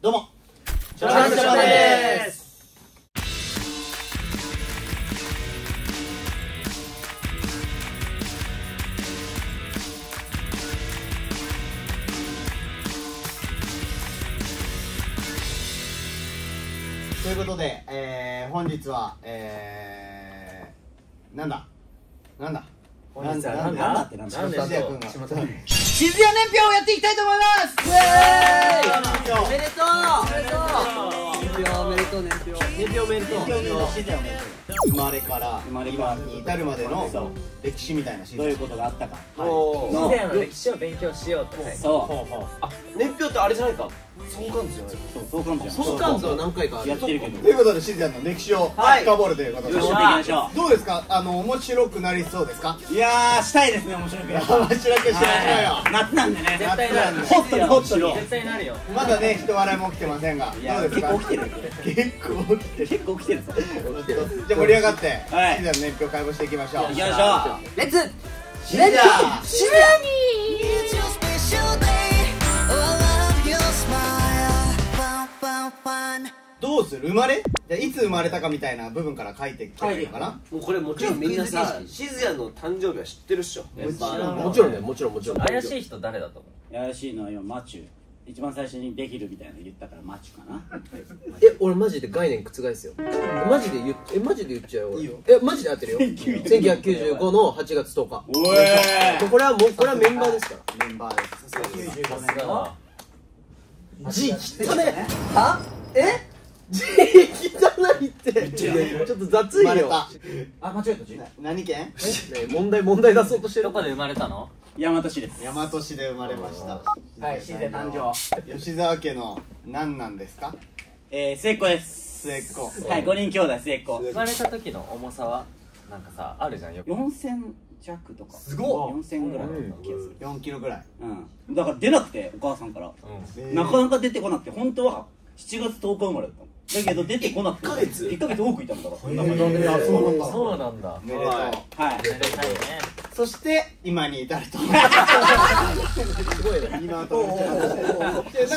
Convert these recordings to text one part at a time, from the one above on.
どうもチョランチョラです。ということで、本日はなんだ本日はなんだってなんだ静谷君が静谷年表をやっていきたいと思います。おめでとうおめでとう年表おめでとう生まれから今に至るまでの歴史みたいなシーズン、どういうことがあったか、静谷の歴史を勉強しようと。そうあ、年表ってあれじゃないか、相関図じゃないか。相関図相関図は何回かやってるけど、ということで静谷の歴史を深掘るということで、よし、行きましょどうですか、面白くなりそうですか。う。いやー、したいですね、面白く。面白くしましょうよ。夏なんでね、絶対なる。ホットにホットに絶対なるよ。まだね、人笑いも起きてませんが、どうですか。結構起きてる。結構起きてる。結構起きてるぞ。じゃあ盛り上がって静はい谷の年表解剖していきましょう。行きましょう。レッツ静谷渋谷に。どうする、生まれじゃあいつ生まれたかみたいな部分から書いてきてるのかな。もうこれもちろんみんなさ、静谷の誕生日は知ってるっしょ。もちろんね、もちろん。怪しい人誰だと思う？怪しいのは今マチュ。一番最初にできるみたいなの言ったからマチュかな。俺マジで概念覆すよ。マジで言っちゃうよ。いいよ。マジで合ってるよ。1995の8月10日。おい。これはメンバーですから。メンバーです。さすが95年のだわ。字汚ね。は？字汚いって。ちょっと雑いよ。生まれた。あ、間違えた字。何県？問題出そうとしてる。どこで生まれたの？大和市です。大和市で生まれました。はい、静谷誕生。吉沢家の何なんですか？末っ子です。末っ子。はい、5人兄弟末っ子。生まれた時の重さはなんかさあるじゃんよ。4000弱とか。すごっ。 4000ぐらいだった気がする。 4キロぐらい。うん。だから出なくて、お母さんから。なかなか出てこなくて、本当は7月10日生まれだったの。だけど出てこなくて。1ヶ月多くいたんだから。そうなんだ。そうなんだ。おめでとう。はい。めでたいね。そして今に至ると。すごいね。今と。な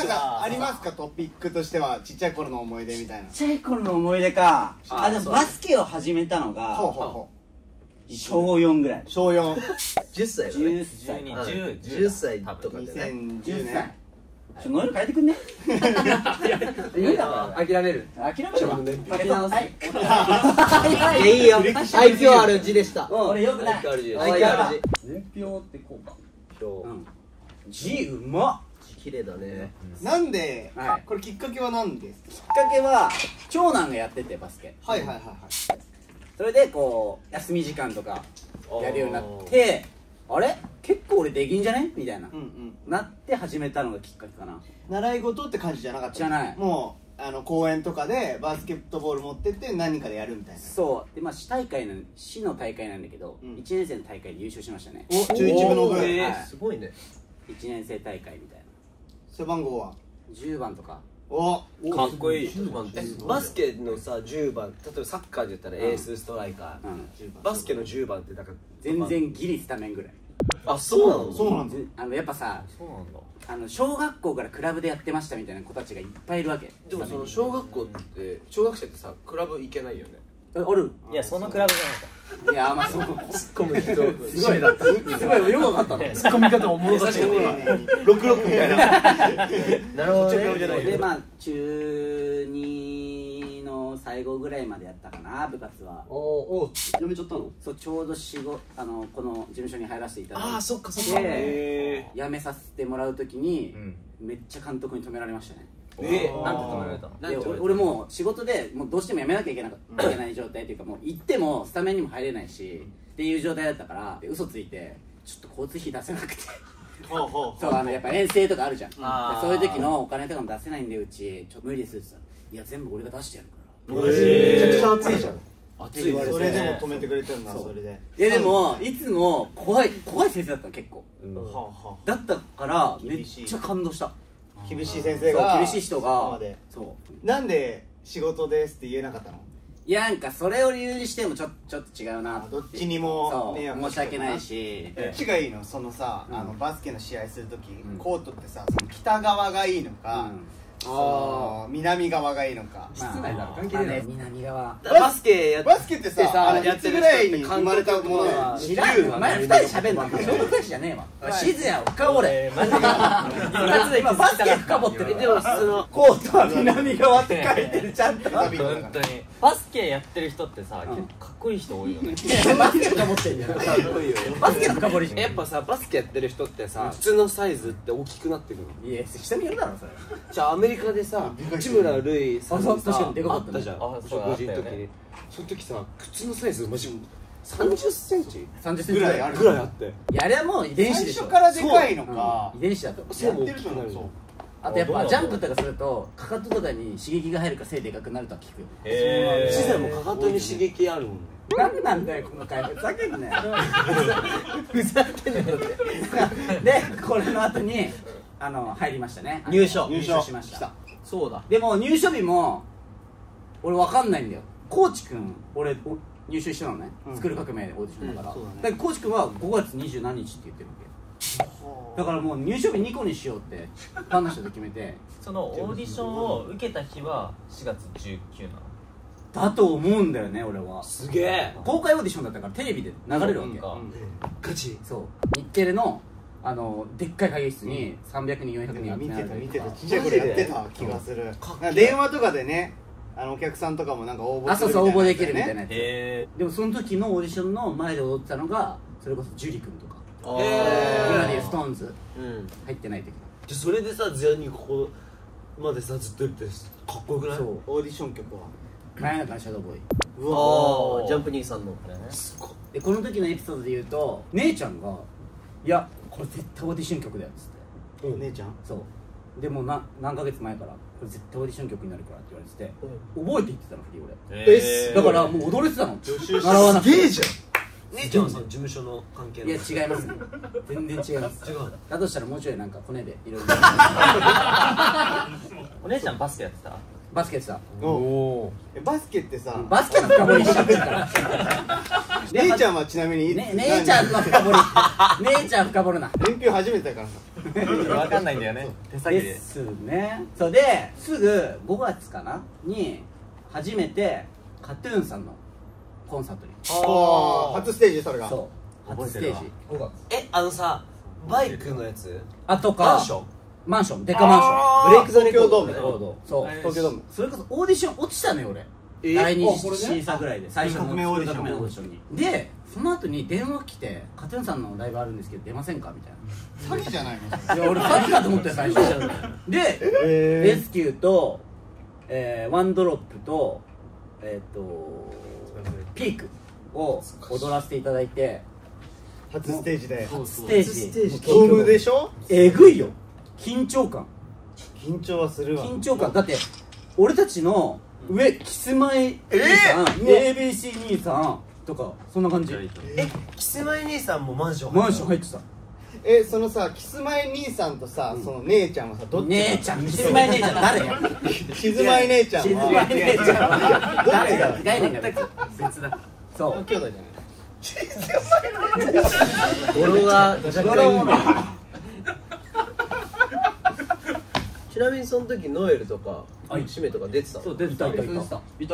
んかありますか、トピックとしては。ちっちゃい頃の思い出みたいな。ちっちゃい頃の思い出か。でもバスケを始めたのが小4ぐらい。小4。10歳だね。10歳とかでね。2010年。ノイル変えてくんね。諦める。諦めるわ。書き直す。いいよ。愛嬌ある字でした。俺よくない。愛嬌ある字。年表ってこうか。今字うまっ。日綺麗だね。なんで、これきっかけは何ですか？きっかけは長男がやっててバスケ。はいはいはいはい。それでこう休み時間とかやるようになって、あれ結構俺できんじゃねみたいななって始めたのがきっかけかな。習い事って感じじゃなかった？じゃない。もう公園とかでバスケットボール持ってって何人かでやるみたいな。そうで、市の大会なんだけど、1年生の大会で優勝しましたね。お、11部の部。すごいね。1年生大会みたいな。背番号は10番とか。お、かっこいい。バスケのさ10番、例えばサッカーで言ったらエースストライカー、バスケの10番ってだから全然ギリスタメンぐらい。あ、そうなの？そうなんだ。やっぱさ、そうなんだ。小学校からクラブでやってましたみたいな子たちがいっぱいいるわけ。でもその小学校って小学生ってさクラブ行けないよね。ある？いやそのクラブじゃないか。いやまあそう。ツッコむ人すごいだった。すごいよくわかったの。ツッコミ方おもろかったよ。66みたいな。なるほどね。で中2の最後ぐらいまでやったかな、部活は。やめちゃったの？そう、ちょうどこの事務所に入らせていただいて。ああ、そっかそっか。辞めさせてもらうときにめっちゃ監督に止められましたね。なんで止められたの？俺もう仕事でもうどうしても辞めなきゃいけない状態っていうか、もう行ってもスタメンにも入れないしっていう状態だったから、嘘ついてちょっと交通費出せなくてそうやっぱ遠征とかあるじゃん。そういう時のお金とかも出せないんで、うちちょっと無理ですって言ったら、いや全部俺が出してやるから。めちゃくちゃ熱いじゃん。熱い。それでも止めてくれてるんだ。それで。いやでもいつも怖い先生だったの結構。だったからめっちゃ感動した。厳しい先生が、厳しい人が。そうなんで仕事ですって言えなかったの？いやなんかそれを理由にしてもちょっと違うな。どっちにも申し訳ないし。どっちがいいの？そのさ、バスケの試合するときコートってさ、その北側がいいのか南側がいいのか。室内だろ関係ねえだろ南側バスケやっバスケってさ、やいつぐらいに生まれたものなの？知らんよお前2人喋んの小学生じゃねえわ静や深掘れマジで今バスケ深掘ってるでもそのコートは南側って書いてるちゃんと本当にバスケやってる人ってさ結構かっこいい人多いよねバスケ深掘ってんじゃんバスケ深掘りやっぱさバスケやってる人ってさ普通のサイズって大きくなってくるいや下にやるだろそれじゃあアメリカでさ内村塁さんそう確かにでかかあっねったたじゃんあそう食事の時にその時さ靴のサイズマジ30センチ30センチぐらいあるぐらいあってやれはもう遺伝子最でしょ初からでかいのか遺伝子だとそうもやってると思う。そうあとやっぱジャンプとかするとかかととかに刺激が入るから背でかくなるとは聞くよシザもかかとに刺激あるもん何なんだよこの会話ふざけんなよふざけんなよってでこれの後に入りましたね入所しましたそうだでも入所日も俺分かんないんだよコーチ君俺入所一緒なのね、作る革命オーディションだから、だからコーチ君は5月20何日って言ってるわけだからもう入所日2個にしようってファンの人で決めてそのオーディションを受けた日は4月19なのだと思うんだよね俺はすげえ公開オーディションだったからテレビで流れるわけガチそう日テレのでっかい会議室に300人400人集見てめられたりた見てたとかちっちゃい頃やってた気がする。なんか電話とかでね、お客さんとかもなんか応募するみたいなやつだよね。そう応募できるみたいなやつへでもその時のオーディションの前で踊ってたのがそれこそジュリ君とかへ今でいうストーンズうん入ってない時じゃそれでさゼアにここまでさずっといってかっこよくないそうオーディション曲は真夜中のシャドーボーイうああジャンプ兄さんのすごいでこの時のエピソードで言うと姉ちゃんが「いやこれ絶対オーディション曲だよ」っつって姉ちゃんそうでも何ヶ月前からこれ絶対オーディション曲になるからって言われてて覚えていってたの振り俺だからもう踊れてたの習わなくてすげえじゃん姉ちゃんはさ事務所の関係いや違います全然違います違うだとしたらもうちょいなんか骨でいろいろお姉ちゃんバスケやってたバスケやってたおバスケってさ、バスケの深掘りしちゃってるから姉ちゃんはちなみに姉ちゃんの深掘り姉ちゃん深掘るな年表初めてだからさ。分かんないんだよね手先でですねそうですぐ5月かなに初めてカトゥーンさんのコンサートに初ステージそれが。そう初ステージさバイクのやつあとかマンションマンションデカマンションブレイクザレコード東京ドームそう東京ドーム。それこそオーディション落ちたのよ俺第二次審査ぐらいで最初の革命オーディション革命オーディションにでその後に電話来て「カトゥーンさんのライブあるんですけど出ませんか?」みたい詐欺じゃないの？ないや俺詐欺かと思ったよ最初でレスキューとワンドロップとピークを踊らせていただいて初ステージで。初ステージドームでしょ？えぐいよ緊張感緊張はするわ。緊張感だって俺たちの上キスマイ兄さん ABC 兄さんとかそんな感じキスマイ兄さんもマンションマンション入ってたそのさキスマイ兄さんとさその姉ちゃんはさどっち？姉ちゃんキスマイ姉ちゃん誰やキスマイ姉ちゃんキスマイは姉ちゃんは誰どっちだ概念が別だそう兄弟じゃない？語呂が若干ちなみにその時ノエルとかシメとか出てたそう出てたいた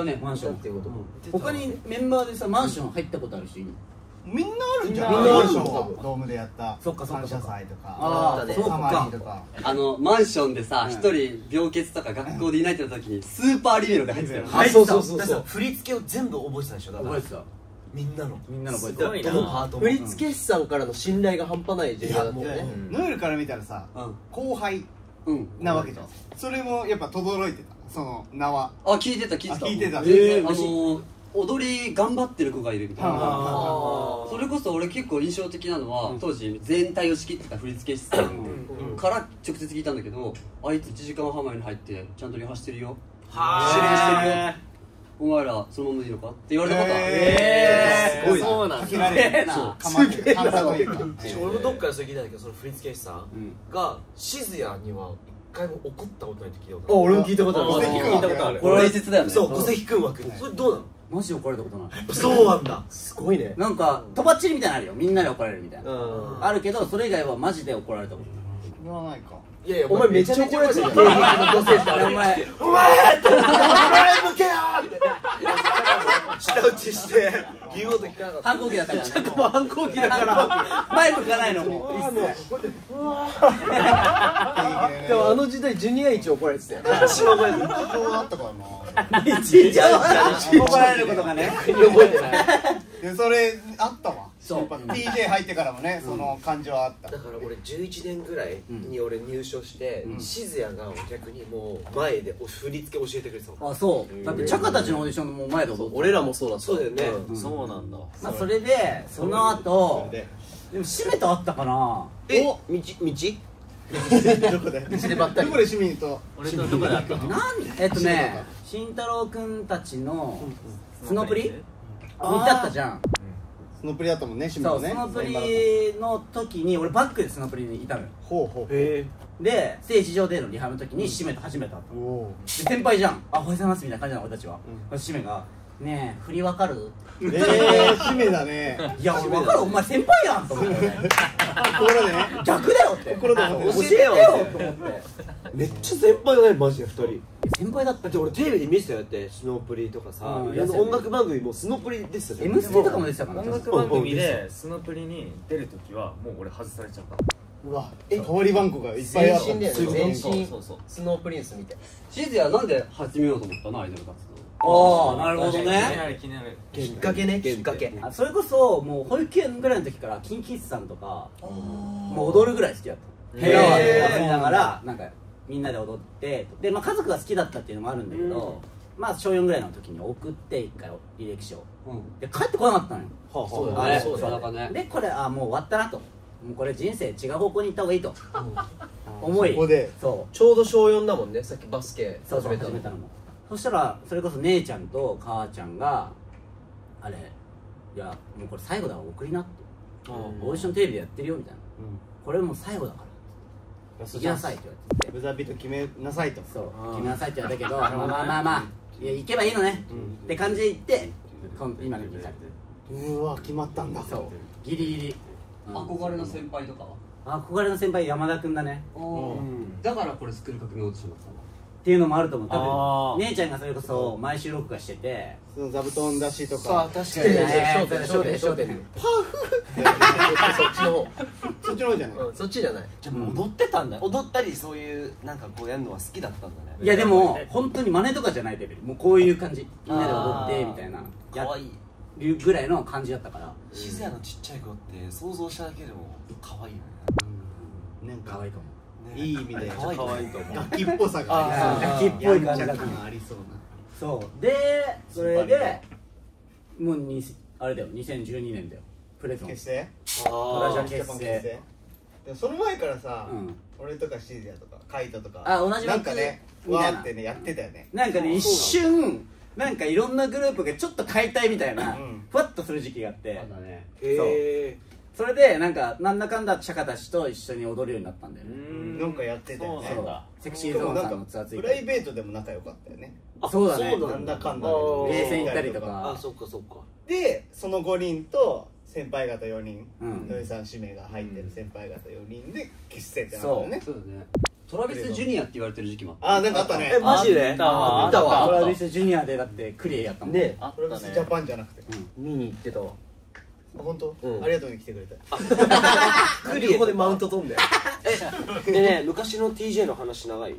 ねマンションっていうことも他にメンバーでさマンション入ったことあるしみんなあるんじゃん。みんなあるマンションはドームでやったそっかそっか感謝祭とかああそうサマーかリーとか。マンションでさ、一人病欠とか学校でいないってなった時にスーパーリベロで入ってたよ。入ってたそう振り付けを全部覚えてたでしょだから覚えてたみんなの覚えてたすごいなどのパートも振付師さんからの信頼が半端ないジェネだったよねノエルから見たらさ後輩うん。なわけじゃん。それもやっぱ轟いてたその名は。あ、聞いてた。聞いてた。踊り頑張ってる子がいるみたいな。あそれこそ俺結構印象的なのは、当時全体を仕切ってた振付師さんから直接聞いたんだけど、あいつ1時間半前に入ってちゃんとリハしてるよ、は指令してるよ、お前らそのままでいいのかって言われたことある。すごいなそうなんかけられる。なかまって探査というか。俺もどっかでそれ聞いたんだけどその振付師さんが静谷には一回も怒ったことないって聞いたことある俺も聞いたことある聞いたことある。これ大切だよね。そう小関君枠それどうなのマジで怒られたことないそうなんだすごいねなんかとばっちりみたいなのあるよみんなで怒られるみたいなうんあるけどそれ以外はマジで怒られたことない言わないか。いやいやお前めっちゃ怒られてるよ。お前舌打ちして言うこと聞かなかった。反抗期だったからちょっともう反抗期だから前向かないのもう一切でもあの時代ジュニア一怒られてたよ。私は覚えてる。あったからな。一日怒られることがね覚えてない。でそれあったわ。そう TJ 入ってからもねその感じはあった。だから俺11年ぐらいに俺入所して静谷が逆にもう前で振り付け教えてくれてたの。あそうだってチャカたちのオーディションも前で踊って俺らもそうだった。そうだよね。そうなんだ。まあそれでその後ででも締めとあったかなえ道どこで道でばったりどこで市民と俺とどこで会ったの？慎太郎くんたちのスノプリ置いてあったじゃん。スノプリだったもんね市民そうのね。スノプリの時に俺バックでスノプリにいたのよ。ほうほう。へでステージ上でのリハの時に締めと初めて会ったの。おで先輩じゃん、あおはようございますみたいな感じなの俺たちは。締めがねえ振りわかる？市民だね。いや俺分かる、お前先輩やんと思って心でね。逆だよって心で思って教えてよと思ってめっちゃ先輩だねマジで2人。先輩だっただって俺テレビで見てたよってスノープリとかさうん音楽番組もスノープリ出てたじゃん。 M ステとかも出てたから音楽番組でスノプリに出るときはもう俺外されちゃった。うわ代わり番号がいっぱいある。全身だよねそういうこと全身そうそう。スノープリンスみたいな。静谷なんで始めようと思ったのアイドル活ああなるほど気になね。る気になる。きっかけねきっかけ。あそれこそもう保育園ぐらいの時からキンキッズさんとかもう踊るぐらい好きだった。部屋は踊りながらなんかみんなで踊ってで、まあ、家族が好きだったっていうのもあるんだけど、まあ小4ぐらいの時に送って一回履歴書で帰ってこなかったのよ。そうあれそうだなかね。でこれもう終わったなと、もうこれ人生違う方向に行った方がいいと思い、そこでそうちょうど小4だもんねさっきバスケそうそう始めたの。始めたのも。そしたらそれこそ姉ちゃんと母ちゃんがあれいやもうこれ最後だから送りなって、オーディションテレビでやってるよみたいな、これもう最後だから行きなさいって言われてブザービート決めなさいと。そう決めなさいって言われたけどまあいや行けばいいのね、って感じで行って今のに至る。うわ決まったんだ。そうギリギリ、憧れの先輩とかは憧れの先輩山田君だねだからこれスクール革命オーディションだったの。っていうのもあると思う。多あー分姉ちゃんがそれこそ毎週録画しててその座布団出しとさあか。確かにね焦点そっちの方そっちの方じゃない。そっちじゃない。じゃあもう踊ってたんだ。踊ったりそういうなんかこうやるのは好きだったんだね。いやでも本当に真似とかじゃないレベル、もうこういう感じみんなで踊ってみたいな可愛い。やるぐらいの感じだったから静谷のちっちゃい子って想像しただけでも可愛いよね。なんか可愛いかも。いい意味で可愛いと思う。楽器っぽさがありそう。楽器っぽい感じだった感ありそうな。そうでそれでもうあれだよ2012年だよプレゾン結成トラジャジャパン結成。でもその前からさうん俺とかシーズヤとかカイトとかあ同じなんかねみたいなわーってねやってたよね。なんかね一瞬なんかいろんなグループがちょっと変えたいみたいなうんふわっとする時期があってだね。へそれでなんかなんだかんだチャカたちと一緒に踊るようになったんだよね。なんかやってたよね。そうセクシーゾーンさんのツアーついプライてベートでも仲良かったよね。そうだねそうなんだかんだあーゲーセン行ったりとあかそっかそっか。でその5人と先輩方4人うん土井さん指名が入ってる先輩方4人で結成ってなったよね。そうだね。トラビスジュニアって言われてる時期もあーなんかあったね。えマジであったわ見たわトラビスジュニアでだってクリエやったもんねあっプロレたね。スジャパンじゃなくて。見に行ってたわ。本当うんありがとうに来てくれた。クリエここでマウント取んだよ。でね昔の TJ の話長い。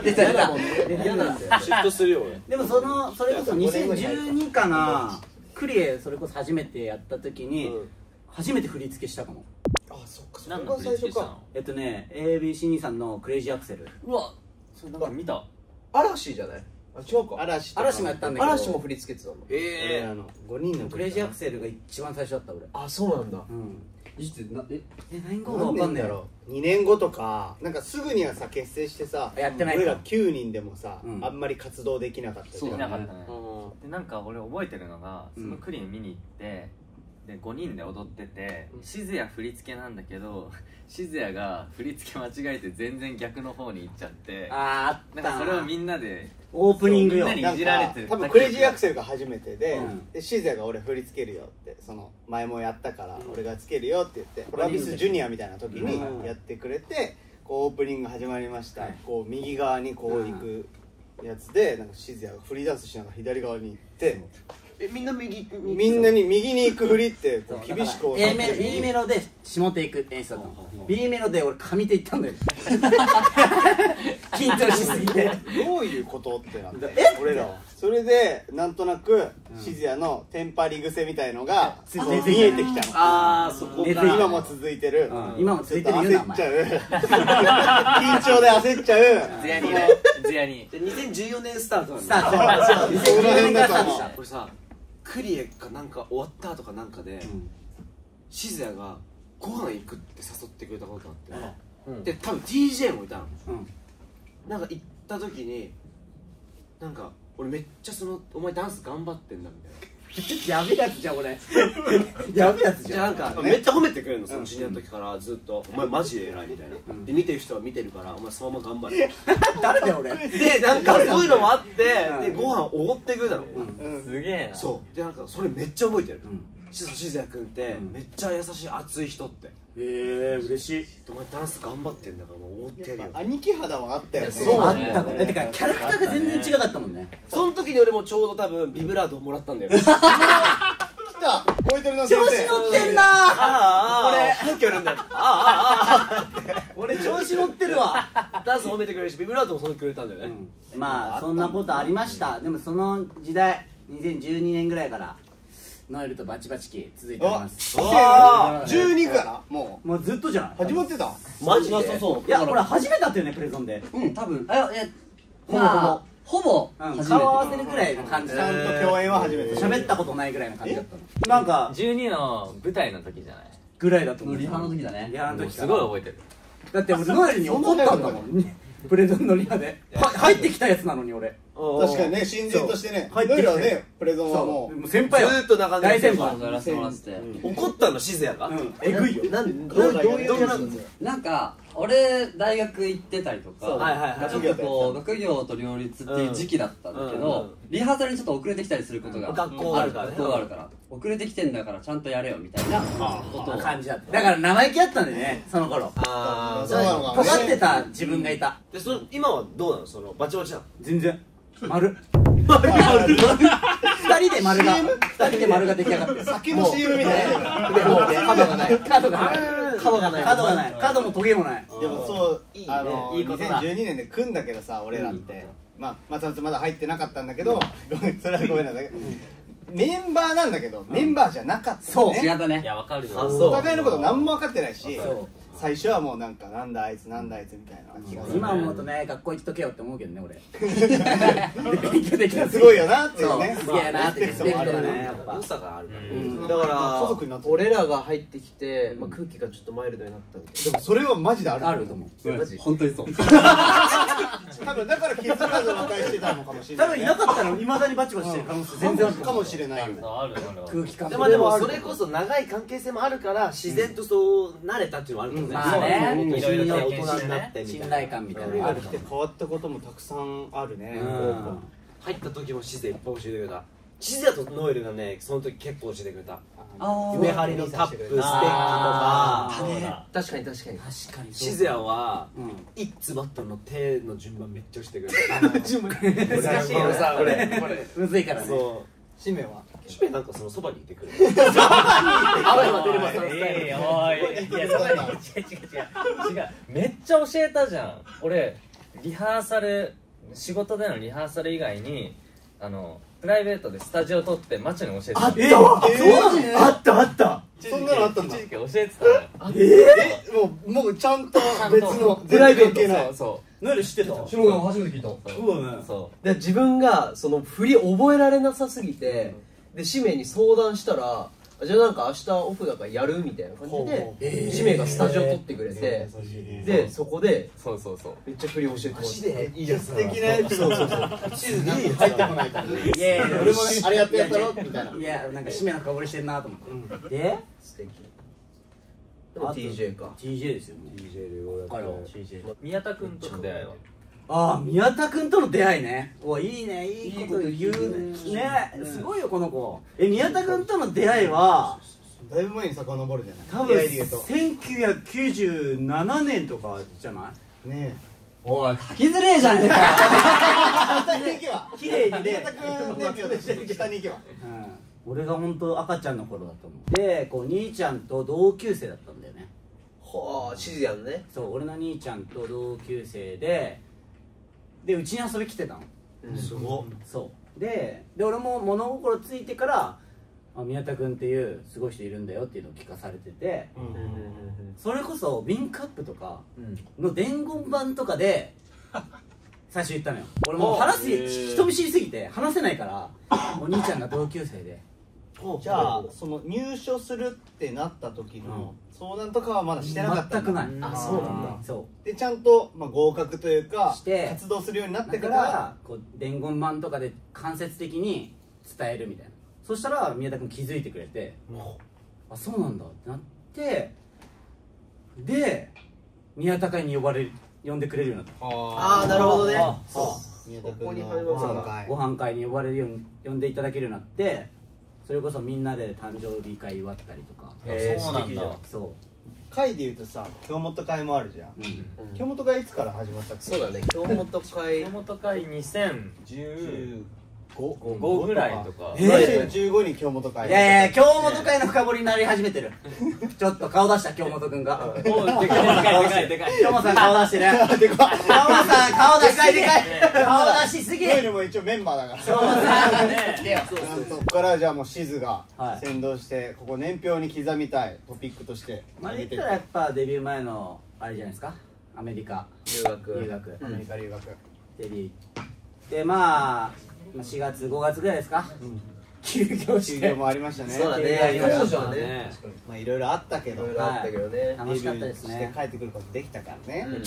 出た出た嫌なんだよ。嫉妬するよ俺。でもそれこそ2012かなクリエそれこそ初めてやった時に初めて振り付けしたかも。あそっかそ何の振り付けしたの？ ABC さんのクレイジーアクセルうわ、それなんか見た。嵐じゃない？あ違うか。嵐とか嵐もやったんだけど嵐も振り付けてたの。俺5人のクレイジーアクセルが一番最初だった俺。あそうなんだ。うんいつな何後か何分かんないよ年だろう2年後とかなんかすぐにはさ結成してさやってないか俺ら9人でもさうんあんまり活動できなかったじゃんそうだね見なかったね。でなんか俺覚えてるのがそのクリーン見に行ってで5人で踊っててしずや振り付けなんだけどしずやが振り付け間違えて全然逆の方に行っちゃってあなんかそれをみんなでオープニングよ。みんなにいじられてる。多分クレイジーアクセルが初めてで、うんでシーザーが俺振り付けるよってその前もやったから俺がつけるよって言ってトラビスジュニアみたいな時にやってくれてこうオープニング始まりました、こう右側にこう行くやつでなんかシーザーがフリーダンスしながら左側に行ってみんな右みんなに右に行く振りってこう厳しく教え B メロで下手行く演出だったの。B メロで俺上手行ったんだよ。緊張しすぎて。どういうことってなって俺らはそれでなんとなくシズヤのテンパり癖みたいのがこう見えてきたの。ああそこか出てきた今も続いてる、今も続いてるよな、お焦っちゃ前。う緊張で焦っちゃうズヤにねズヤにで2014年スタートなんスだタート。その辺だと思うこれさクリエかなんか終わったとかなんかでしずやがご飯行くって誘ってくれたことがあってで多分 DJ もいたのなんか行った時になんか俺めっちゃそのお前ダンス頑張ってんだみたいなやべえやつじゃん、俺。やべえやつじゃん。じゃあなんかめっちゃ褒めてくれるのそのジュニアの時からずっと「お前マジで偉い」みたいなで見てる人は見てるからお前そのまま頑張れ誰だよ、俺。でなんかそういうのもあってでご飯おごってくれたのすげえなそうでなんかそれめっちゃ覚えてるしずやくんってめっちゃ優しい熱い人ってへえ、嬉しい。お前ダンス頑張ってんだからもうおごってやるよ兄貴肌はあったよねそうあったの。てか、キャラクターが全然違かったもんね。その時に俺もちょうど多分ビブラートをもらったんだよ来たボイトレの先調子生乗ってんな俺本気あるんだよ俺調子乗ってるわ。ダンス褒めてくれるしビブラートもその時くれたんだよねまあそんなことありました。でもその時代2012年ぐらいからノエルとバチバチ期続いております。12からももうずっとじゃない。う始まってたマジでそういや俺初めてだったよね、プレゾンで。うん多分まあほぼ初めて顔合わせるぐらいの感じちゃんと共演は初めて喋ったことないぐらいの感じだったの。なんか12の舞台の時じゃないぐらいだと思う。リハの時だねリハの時すごい覚えてるだって俺ノエルに怒ったんだもん。プレゾンのリハで入ってきたやつなのに俺。確かにね新人としてね入ってきてノイラはねプレゾンはもう先輩よ。ずーっと長年大先輩。やらせてもらってて怒ったのしずやがえぐいよ。どういうキャラなんですかなんか俺大学行ってたりとかはいはいはいちょっとこう学業と両立っていう時期だったんだけどリハーサルにちょっと遅れてきたりすることが学校があるからね学校があるから遅れてきてんだからちゃんとやれよみたいなことを感じだった。だから生意気だったんだよね、その頃。あそうなのかもね尖ってた自分がいた。で今はどうなのそのバチバチなの全然丸二人で丸が二人で丸が出来上がってる。酒の CM みたいなでもう角がない角がない角がない角がない角もトゲもない。でもそういいねいいいいことだ2012年で組んだけどさ俺らってまあ松松まだ入ってなかったんだけどごめんそれはごめんなさいメンバーなんだけどメンバーじゃなかったそう違ったねいやわかるよお互いのこと何も分かってないしそう最初はもうなんかなんだあいつなんだあいつみたいな気がする今思うとね学校行っとけよって思うけどね俺で勉強できなすごいよなっていそううねすげえなってリスペクトだねやっぱ良さがあるからんだから家族になってる俺らが入ってきてまあ空気がちょっとマイルドになったみたいでもそれはマジであるあると思う。なマジ本当にそう多分だから気づかず和解してたのかもしれない多分いなかったらいまだにバチバチしてる可能性全然あるかもしれないよねあるある空気感でもそれこそ長い関係性もあるから自然とそう慣れたっていうのはあるからねまあねいろいろ信用大人になってみたいな信頼感みたいなの俺ががあると思来て変わったこともたくさんあるねう。入った時もシズヤいっぱい教えてくれたシズヤとノエルがねその時結構教えてくれた夢張りのタップステッキとあかー確かに確かに確かにシズヤはうんいつバットの手の順番めっちゃ教えてくれた難しいよさこれむずいからねそう使命はシメなんかそのそばにいてくれあわよは出るまそのスタイルいやそんなに違うめっちゃ教えたじゃん俺リハーサル仕事でのリハーサル以外にプライベートでスタジオ撮ってマチョに教えてたあったわあったあったそんなのあったんだ一時期教えてたのよもうちゃんとんと別のプライベート全然関係ないそうノエル知ってた下川初めて聞いたそうだねそで自分がその振り覚えられなさすぎてでシメに相談したらじゃあなんか明日オフだからやるみたいな感じでシメがスタジオ取ってくれて、でそこでそうそうそうめっちゃ振り教えてもらって、いいや素敵なエピソード地図に入ってこないからね。いやいや俺もあれやってやったろみたいな。いやなんか締めの香りしてんなと思ってで素敵。でも TJ か。 TJ ですよ。 TJ でようやくから TJ。宮田君との出会いはああ、宮田君との出会いね。おいいね、いいこと言うね。すごいよこの子。宮田君との出会いはだいぶ前に遡るじゃない。多分1997年とかじゃない？ねおい書きづれえじゃねえか。下に行けば綺麗にね。宮田君年表で下に行けば。俺が本当赤ちゃんの頃だと思う。で、こう兄ちゃんと同級生だったんだよね。はあ、シズヤンね。そう、俺の兄ちゃんと同級生でうちに遊び来てたの。すごっ。そうで俺も物心ついてから宮田君っていうすごい人いるんだよっていうのを聞かされてて、それこそウィンクアップとかの伝言版とかで最初言ったのよ。俺もう人見知りすぎて話せないからお兄ちゃんが同級生で。じゃあその入所するってなった時の相談とかはまだしてなかったんだ。全くない。あ、そうなんだ。そうでちゃんと合格というかして活動するようになってかだからこう伝言板とかで間接的に伝えるみたいな。そしたら宮田君気づいてくれて、あ、そうなんだってなって、で宮田会に呼んでくれるようになった。ああ、なるほどね。そう宮田君のご飯会ご飯会に呼ばれるように呼んでいただけるようになって、それこそみんなで誕生日会祝ったりとか。そうなんだ。そう会でいうとさ京本会もあるじゃん。京本会いつから始まったっけ？そうだね、京本会京本会2015 5ぐらいとか。2015に京本会。いやいや、京本会の深掘りになり始めてる。ちょっと顔出した京本君が。おでかいでかい。京本さん顔出してる。京本さん顔出しすぎ。顔出しすぎ。トイレも一応メンバーだから。京本さんね。そこからじゃあもうシズが先導してここ年表に刻みたいトピックとしてまあ言ったらやっぱデビュー前のあれじゃないですか。アメリカ留学。アメリカ留学デビューで、まあ4月5月ぐらいですか。休業して。休業もありましたね。そうだね、当時はね、まあいろいろあったけど、いろいろあったけどね。楽しかったですね。デビューして帰ってくることできたからね。デビュ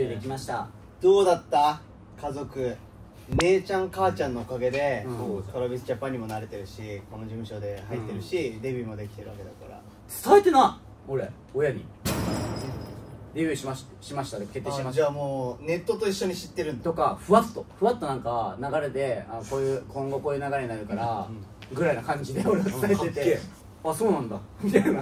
ーできました。どうだった家族？姉ちゃん母ちゃんのおかげでトラビスジャパンにも慣れてるし、この事務所で入ってるし、デビューもできてるわけだから。伝えてな、俺親にデビューしましたで決定しました。じゃあもうネットと一緒に知ってるんだとかふわっとなんか流れで今後こういう流れになるからぐらいな感じで俺は伝えてて、あ、そうなんだみたいな。でな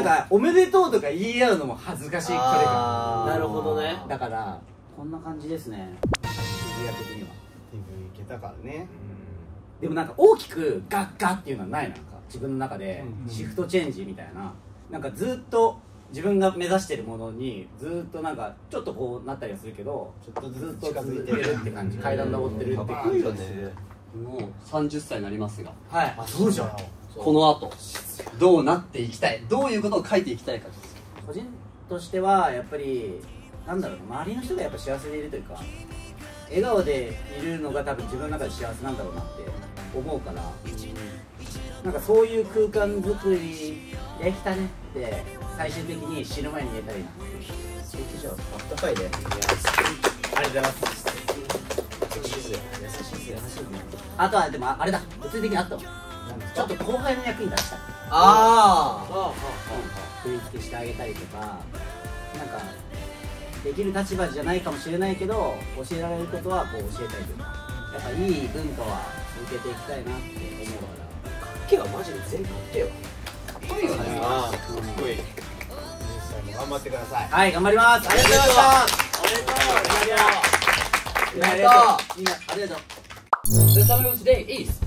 んかおめでとうとか言い合うのも恥ずかしい距離感。なるほどね。だからこんな感じですね、渋谷的には。デビューいけたからね。でもなんか大きくガッガッっていうのはないな。なんか自分の中でシフトチェンジみたいな、なんかずっと自分が目指してるものにずっとなんかちょっとこうなったりはするけど、ちょっとずつずっと近づいて続いてるって感じ。階段登ってるって感じ。もう30歳になりますが、はい。あ、そうじゃん。この後どうなっていきたい、どういうことを書いていきたいか。個人としてはやっぱりなんだろうな、周りの人がやっぱ幸せでいるというか、笑顔でいるのが多分自分の中で幸せなんだろうなって思うから、なんかそういう空間作りできたねって最終的に死ぬ前に言えたらいいな。素敵じゃん。あったかいね。ありがとうございます。優しいですよ。あとはでもあれだ、物理的にあったわ。ちょっと後輩の役に立ちたい。あ振り付けしてあげたりとか、なんかできる立場じゃないかもしれないけど教えられることはこう教えたいというか、やっぱいい文化は続けていきたいなって思うから。かっけはマジで全部かっけよ。かっこいいよね。かっこいい。頑張ってください。はい、頑張ります。ありがとうございました。ありがとう。みんなありがとう。The summary of today is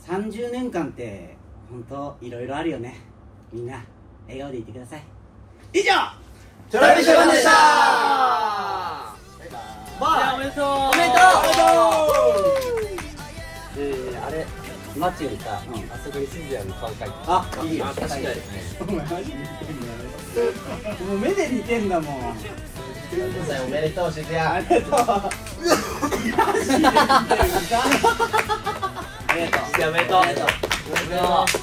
30年間って本当いろいろあるよね。みんな笑顔でいてください。以上、トラビションでした。おめでとう。おめでとう。あれマッチよりさ、あそこにシズヤの顔描いてあ、いいよ。確かに。お前マジで似てんの。もう目で似てんだもん。おめでとう、シズヤ。ありがとう。マジで似てる。おめでとう。おめでとう。